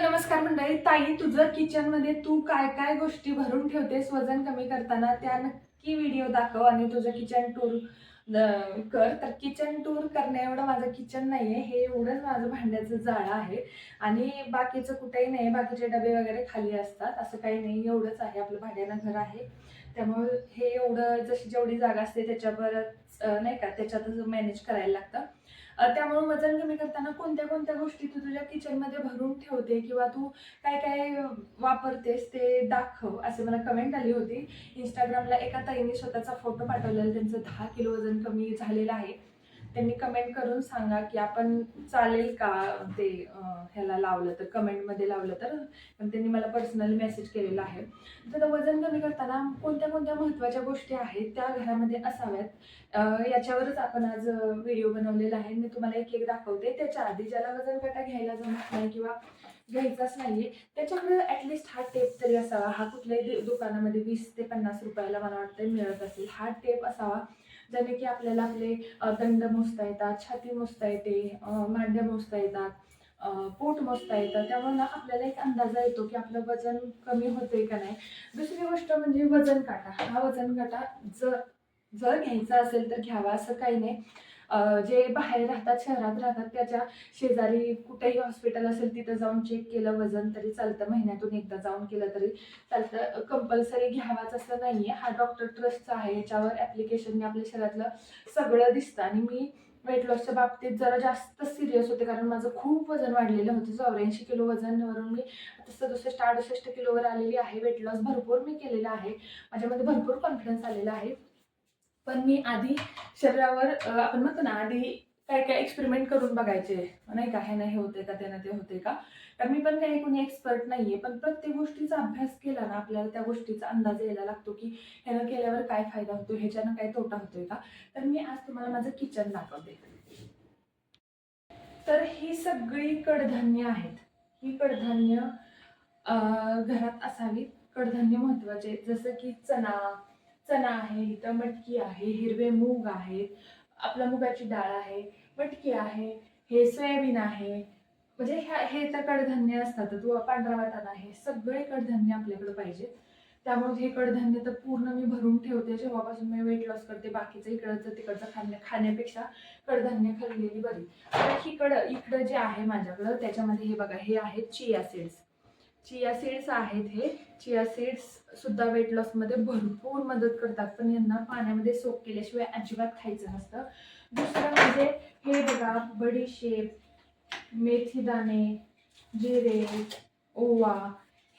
नमस्कार मंडळी. ताई, तुझं किचनमध्ये तू काय काय गोष्टी भरून ठेवतेस वजन कमी करताना, त्या नक्की व्हिडिओ दाखव आणि तुझं किचन टूर कर. तर किचन टूर करण्या एवढं माझं किचन नाहीये, हे एवढंच माझं भांड्याचं जाळं आहे आणि बाकीचं कुठेही नाही. बाकीचे डबे वगैरे खाली असतात, असं काही नाही. एवढंच आहे, आपलं भाड्यानं घर आहे. त्यामुळे हे एवढं जशी जेवढी जागा असते त्याच्यावरच नाही का, त्याच्यातच मॅनेज करायला लागतं. त्यामुळे वजन कमी करताना कोणत्या कोणत्या गोष्टी तू तुझ्या किचनमध्ये भरून ठेवते किंवा तू काय काय वापरतेस ते दाखव, असे मला कमेंट आली होती. इंस्टाग्रामला एका ताईने स्वतःचा फोटो पाठवलेला, त्यांचं 10 किलो वजन कमी झालेलं आहे. त्यांनी कमेंट करून सांगा की आपण चालेल का ते ह्याला लावलं तर, कमेंटमध्ये लावलं तर. पण त्यांनी मला पर्सनली मेसेज केलेला आहे. तर वजन कमी करताना कोणत्या कोणत्या महत्त्वाच्या गोष्टी आहेत त्या घरामध्ये असाव्यात, याच्यावरच आपण आज व्हिडिओ बनवलेला आहे. मी तुम्हाला एक एक दाखवते. त्याच्या आधी ज्याला वजन काटा घ्यायला जमत नाही किंवा घ्यायचाच नाहीये, त्याच्याकडे ऍटलिस्ट हा टेप तरी असावा. हा कुठल्याही दुकानामध्ये 20 ते 50 रुपयाला मला वाटतं मिळत असेल. हा टेप असावा ज्याने की आपल्याला आपले दंड मोजता येतात, छाती मोजता येते, मांड्या मोजता येतात, पोट मोजता येतं. त्यामुळे ना आपल्याला एक अंदाजा येतो की आपलं वजन कमी होतंय का नाही. दुसरी गोष्ट म्हणजे वजन काटा. हा वजन काटा जर घ्यायचा असेल तर घ्यावा, असं काही नाही. जे बाहेर राहतात, शहरात राहतात, त्याच्या शेजारी कुठेही हॉस्पिटल असेल तिथं जाऊन चेक केलं वजन तरी चालतं. महिन्यातून एकदा जाऊन केलं तरी चालतं. कंपल्सरी घ्यावाच असं नाहीये. हा डॉक्टर ट्रस्टचा आहे, याच्यावर ऍप्लिकेशनने आपल्या शरीरातलं सगळं दिसतं. आणि मी वेट लॉसच्या बाबतीत जरा जास्त सिरियस होते, कारण माझं खूप वजन वाढलेलं होतं. 84 किलो वजनवरून मी आता 67-68 किलोवर आलेली आहे. वेट लॉस भरपूर मी केलेला आहे, माझ्यामध्ये भरपूर कॉन्फिडन्स आलेला आहे. पण मी आधी शरीरावर आपण म्हणतो ना, आधी काय काय एक्सपेरिमेंट करून बघायचे नाही का, हे नाही होते का, त्यानं ते होते का. कारण मी पण काही कोणी एक्सपर्ट नाहीये, पण प्रत्येक गोष्टीचा अभ्यास केला ना आपल्याला त्या गोष्टीचा अंदाज यायला लागतो की ह्यानं केल्यावर काय फायदा होतो, ह्याच्यानं काय तोटा होतोय का. तर मी आज तुम्हाला माझं किचन दाखवते. तर ही सगळी कडधान्य आहेत. ही कडधान्य घरात असावी. कडधान्य महत्वाचे, जसं की चणा चणा आहे, इथं मटकी आहे, हिरवे मूग आहेत, आपल्या मुगाची डाळ आहे, मटकी आहे, हे सोयाबीन आहे. म्हणजे हे तर कडधान्य असतात. पांढरा वाटाणा आहे, सगळे कडधान्य आपल्याकडे पाहिजे. त्यामुळे हे कडधान्य तर पूर्ण मी भरून ठेवते. जेव्हापासून मी वेट लॉस करते, बाकीचं इकडचं तिकडचं खाण्यापेक्षा कडधान्य खाल्लेली बरी. तर इकडं जे आहे माझ्याकडं, त्याच्यामध्ये हे बघा, हे आहेत चिया सीड्स. चिया सीड्स आहेत. हे चिया सीड्स सुद्धा वेट लॉस मध्ये भरपूर मदत करतात, पण यांना पाण्यामध्ये सोक केल्याशिवाय अजिबात खायचं नसतं. दुसरं म्हणजे हे बघा, बडीशेप, मेथी दाणे, जिरे, ओवा,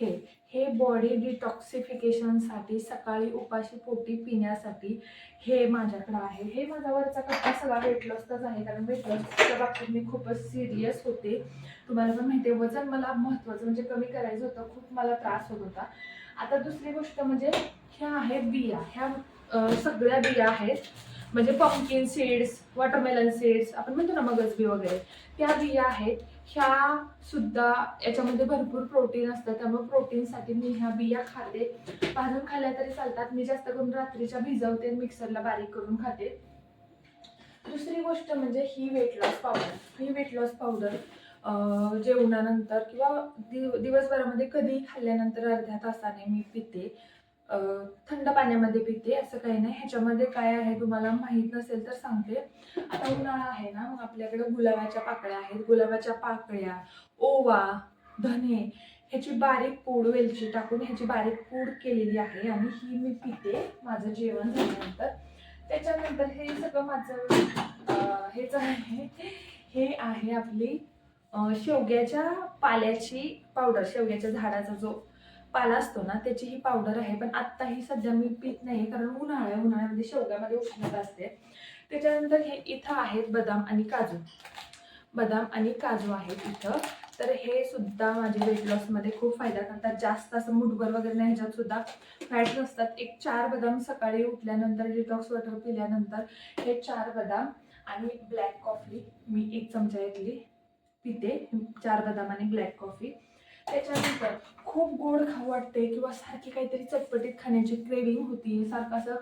हे हे बॉडी डिटॉक्सिफिकेशनसाठी, सकाळी उपाशी पोटी पिण्यासाठी हे माझ्याकडे आहे. हे माझा वरचा कट्टा सगळा वेट लॉसचाच आहे, कारण वेट लॉसच्या बाबतीत मी खूपच सिरियस होते. तुम्हाला पण माहिती आहे, वजन मला महत्त्वाचं म्हणजे कमी करायचं होतं, खूप मला त्रास होत होता. आता दुसरी गोष्ट म्हणजे ह्या आहेत बिया. ह्या सगळ्या बिया आहेत, म्हणजे पंपकिन सीड्स, वॉटरमेलन सीड्स, आपण म्हणतो ना मगज बी वगैरे, त्या बिया आहेत. ह्या सुद्धा याच्यामध्ये भरपूर प्रोटीन असतं, त्यामुळे प्रोटीनसाठी मी ह्या बिया खाते. भाजून खाल्ल्या तरी चालतात. मी जास्त करून रात्रीच्या भिजवते, मिक्सरला बारीक करून खाते. दुसरी गोष्ट म्हणजे ही वेट लॉस पावडर. ही वेट लॉस पावडर जेवणानंतर किंवा दिवसभरामध्ये कधीही खाल्ल्यानंतर अर्ध्या तासाने मी पिते. थंड पाण्यामध्ये पिते, असं काही नाही. ह्याच्यामध्ये काय आहे तुम्हाला माहीत नसेल तर सांगते. आता उन्हाळा आहे ना, मग आपल्याकडे गुलाबाच्या पाकळ्या आहेत. गुलाबाच्या पाकळ्या, ओवा, धने ह्याची बारीक पूड, वेलची टाकून ह्याची बारीक पूड केलेली आहे आणि ही मी पिते माझं जेवण झाल्यानंतर. त्याच्यानंतर हे सगळं माझं हेच आहे. हे आहे आपली शेवग्याच्या पाल्याची पावडर. शेवग्याच्या झाडाचा जो पाला असतो ना, त्याची ही पावडर आहे. पण आत्ता ही सध्या मी पित नाही, कारण उन्हाळ्यामध्ये शेवग्यामध्ये उष्णता असते. त्याच्यानंतर हे इथं आहेत बदाम आणि काजू. बदाम आणि काजू आहेत इथं. तर हे सुद्धा माझ्या वेट लॉसमध्ये खूप फायदा करतात. जास्त असं मुठभर वगैरे नाही, ह्याच्यात सुद्धा फॅट्स असतात. एक 4 बदाम सकाळी उठल्यानंतर, डिटॉक्स वॉटर पिल्यानंतर हे 4 बदाम आणि ब्लॅक कॉफी मी 1 चमचा घेतली पिते. 4 बदाम आणि ब्लॅक कॉफी. त्याच्यानंतर खूप गोड खाऊ वाटते किंवा सारखी काहीतरी चटपटीत खाण्याची क्रेविंग होती, सारखं असं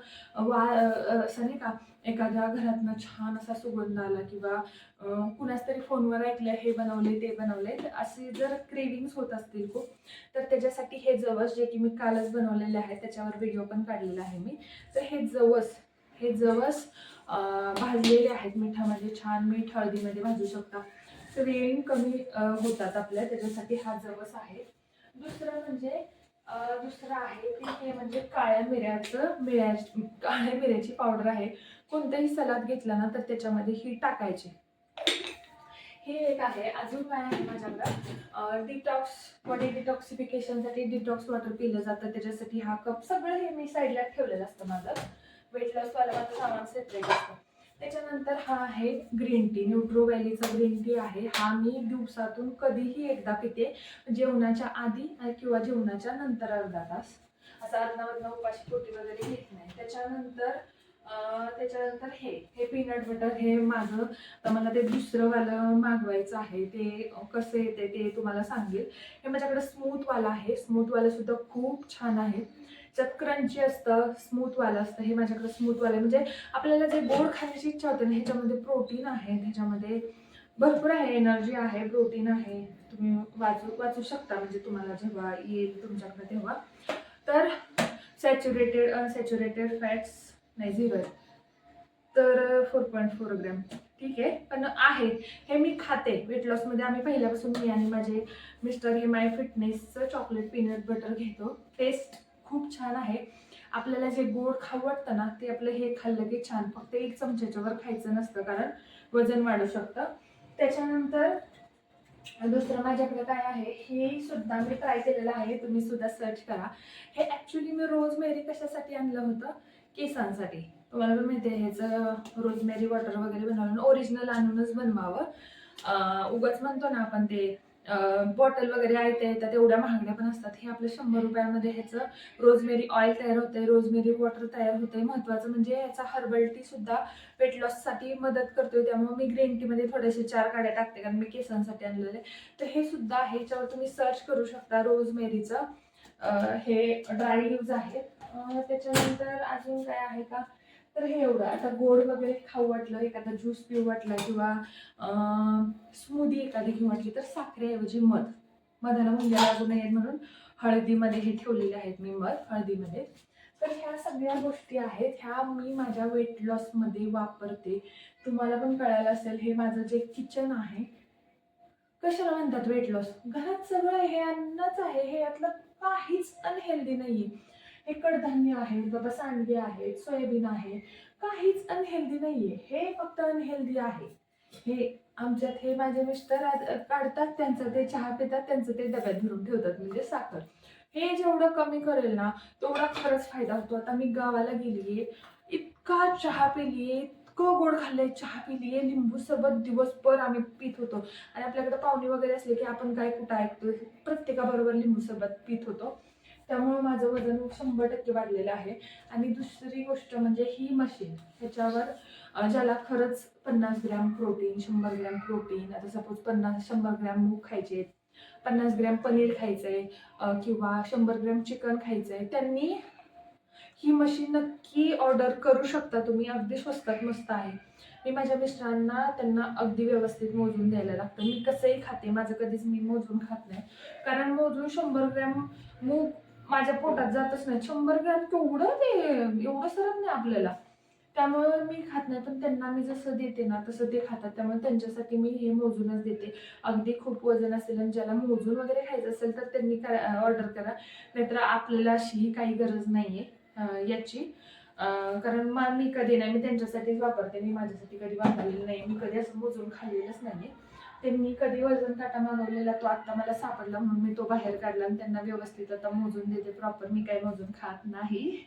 असं नाही का, एखाद्या घरातनं छान असा सुगंध आला किंवा कुणाच तरी फोनवर ऐकलं हे बनवले ते बनवले, तर असे जर क्रेविंग्स होत असतील खूप, तर त्याच्यासाठी हे जवस जे की मी कालच बनवलेले आहे, त्याच्यावर व्हिडिओ पण काढलेला आहे मी. तर हे जवस भाजलेले आहेत मिठामध्ये, छान मीठ हळदीमध्ये भाजू शकता. क्रेविंग कमी होतात आपल्या, त्याच्यासाठी हा जवस आहे. दुसरं आहे ते हे म्हणजे काळ्या मिऱ्याची पावडर आहे. कोणताही सलाद घेतला ना तर त्याच्यामध्ये ही टाकायची. हे एक आहे. अजून काय आहे माझ्याकडं, बॉडी डिटॉक्सिफिकेशनसाठी डिटॉक्स वॉटर पिलं जातं, त्याच्यासाठी हा कप. सगळं हे मी साईडला ठेवलेलं असतं माझं. वेट लॉस वाला माझं सामान सेपरेट असतं. त्याच्यानंतर हा आहे ग्रीन टी, न्यूट्रो व्हॅलीचा ग्रीन टी आहे. हा मी दिवसातून कधीही एकदा पिते, जेवणाच्या आधी किंवा जेवणाच्या नंतर अर्धा तास. असं अदनामधनं उपाशी पोटी वगैरे घेत नाही. त्याच्यानंतर हे पीनट बटर, हे माझं, तर मला ते दुसरं वालं मागवायचं आहे. ते कसं येते ते तुम्हाला सांगेल. हे माझ्याकडे स्मूथवालं आहे. स्मूथवालं सुद्धा खूप छान आहे. त्यात क्रंची असतं, स्मूथवालं असतं. हे माझ्याकडे स्मूथवालं म्हणजे आपल्याला जे गोड खाण्याची इच्छा होते ना, ह्याच्यामध्ये प्रोटीन आहे, ह्याच्यामध्ये भरपूर आहे, एनर्जी आहे, प्रोटीन आहे. तुम्ही वाचू शकता म्हणजे तुम्हाला जेव्हा येईल तुमच्याकडे तेव्हा. तर अनसॅच्युरेटेड फॅट्स नाही, 0 आहे. तर 4.4 ग्रॅम ठीक आहे, पण आहे. हे मी खाते. वेट लॉसमध्ये आम्ही पहिल्यापासून, मी आणि माझे mister, hey my फिटनेसचं chocolate peanut butter घेतो. टेस्ट खूप छान आहे. आपल्याला जे गोड खाऊ वाटतं ना, ते आपलं हे खाल्लं की छान. फक्त 1 चमच्याच्या वर खायचं नसतं, कारण वजन वाढू शकतं. त्याच्यानंतर दुसरं माझ्याकडे काय आहे, हे सुद्धा मी ट्राय केलेलं आहे, तुम्ही सुद्धा सर्च करा. हे ॲक्च्युली मी रोजमेरी कशासाठी आणलं होतं, केसांसाठी. तुम्हाला पण माहिती आहे, ह्याचं रोजमेरी वॉटर वगैरे बनवून ओरिजिनल आणूनच बनवावं. उगाच म्हणतो ना आपण, ते बॉटल वगैरे येतात एवढ्या महागड्या पण असतात. हे आपलं 100 रुपयामध्ये ह्याचं रोजमेरी ऑइल तयार होतंय, रोजमेरी वॉटर तयार होतंय. महत्त्वाचं म्हणजे ह्याचा हर्बल टी सुद्धा वेट लॉससाठी मदत करतोय. त्यामुळे मी ग्रीन टीमध्ये थोडेसे 4 काड्या टाकते, कारण मी केसांसाठी आणलेले. तर हे सुद्धा आहे, ह्याच्यावर तुम्ही सर्च करू शकता रोजमेरीचं. हे ड्राय यूज आहे. त्याच्यानंतर अजून काय आहे का, तर हे एवढं. आता गोड वगैरे खाऊ वाटलं, एखादा ज्यूस पिऊ वाटला किंवा स्मूदी एखादी घेऊ वाटली, तर साखरेऐवजी मधाला मुंग्या लागू नयेत म्हणून हळदीमध्ये हे ठेवलेले आहेत मी, हळदीमध्ये. तर ह्या सगळ्या गोष्टी आहेत, ह्या मी माझ्या वेट लॉसमध्ये वापरते. तुम्हाला पण कळायला असेल, हे माझं जे किचन आहे. कशाला म्हणतात वेट लॉस, घरात सगळं हे अन्नच आहे, हे यातलं काहीच अनहेल्दी नाहीये. हे कडधान्य आहे बाबा, सांडगे आहेत, सोयाबीन आहे, काहीच अनहेल्दी नाहीये. हे फक्त अनहेल्दी आहे. हे आमच्यात, हे माझे मिस्टर काढतात त्यांचं, ते चहा पितात, त्यांचं ते डब्यात भरून ठेवतात, म्हणजे साखर. हे जेवढं कमी करेल ना, तेवढा खरंच फायदा होतो. आता मी गावाला गेलीये, इतका चहा पिलीये, इतकं गोड खाल्लंय, चहा पिलीये, लिंबू सरबत दिवसभर आम्ही पित होतो. आणि आपल्याकडे पाहुणे वगैरे असले की आपण काय कुठं ऐकतो, प्रत्येकाबरोबर लिंबू सरबत पित होतो. त्यामुळे माझं वजन 100% वाढलेलं आहे. आणि दुसरी गोष्ट म्हणजे ही मशीन, ह्याच्यावर ज्याला खरंच 50 ग्रॅम प्रोटीन, 100 ग्रॅम प्रोटीन, आता सपोज 100 ग्रॅम मूग खायचे, 50 ग्रॅम पनीर खायचंय, किंवा 100 ग्रॅम चिकन खायचंय, त्यांनी ही मशीन नक्की ऑर्डर करू शकता तुम्ही. अगदी स्वस्तात मस्त आहे. मी माझ्या मिस्टरांना, त्यांना अगदी व्यवस्थित मोजून द्यायला लागतं. मी कसंही खाते, माझं कधीच मी मोजून खात नाही, कारण मोजून 100 ग्रॅम मूग माझ्या पोटात जातच नाही. 100 ग्रॅम केवढं, ते एवढं सरत नाही आपल्याला. त्यामुळे मी खात नाही, पण त्यांना मी जसं देते ना तसं ते खातात. त्यामुळे त्यांच्यासाठी मी हे मोजूनच देते. अगदी खूप वजन असेल आणि ज्याला मोजून वगैरे खायचं असेल तर त्यांनी ऑर्डर करा, नाहीतर आपल्याला अशीही काही गरज नाहीये याची. कारण मी कधी नाही, मी त्यांच्यासाठीच वापरते, मी माझ्यासाठी कधी वापरलेलं नाही. मी कधी असं मोजून खाल्लेलंच नाहीये. त्यांनी कधी वजन काटा मागवलेला, तो आता मला सापडला म्हणून मी तो बाहेर काढला आणि त्यांना व्यवस्थित आता मोजून देते प्रॉपर. मी काही मोजून खात नाही.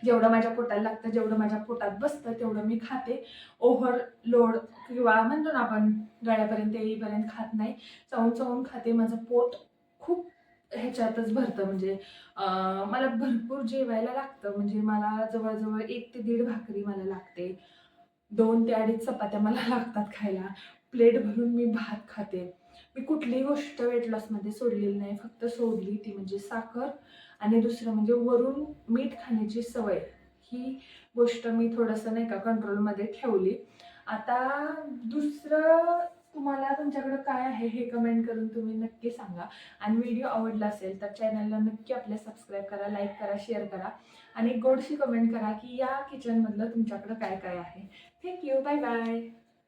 जेवढं माझ्या पोटाला लागतं, जेवढं माझ्या पोटात बसतं तेवढं मी खाते. ओव्हरलोड किंवा म्हणतो ना आपण, गळ्यापर्यंत येईपर्यंत खात नाही. चावून चावून खाते. माझं पोट खूप ह्याच्यातच भरतं, म्हणजे मला भरपूर जेवायला लागतं. म्हणजे मला जवळजवळ 1 ते 1.5 भाकरी मला लागते, 2 ते 2.5 चपात्या मला लागतात खायला. प्लेट भरून मी भात खाते. मी कुठलीही गोष्ट वेट लॉसमध्ये सोडलेली नाही, फक्त सोडली ती म्हणजे साखर आणि दुसरं म्हणजे वरून मीठ खाण्याची सवय. ही गोष्ट मी थोडंसं नाही का कंट्रोलमध्ये ठेवली. आता दुसरं तुम्हाला तुमच्याकडं काय आहे हे कमेंट करून तुम्ही नक्की सांगा. आणि व्हिडिओ आवडला असेल तर चॅनलला नक्की आपल्या सबस्क्राईब करा, लाईक करा, शेअर करा आणि गोडशी कमेंट करा की या किचनमधलं तुमच्याकडं काय काय आहे. Thank you, bye bye.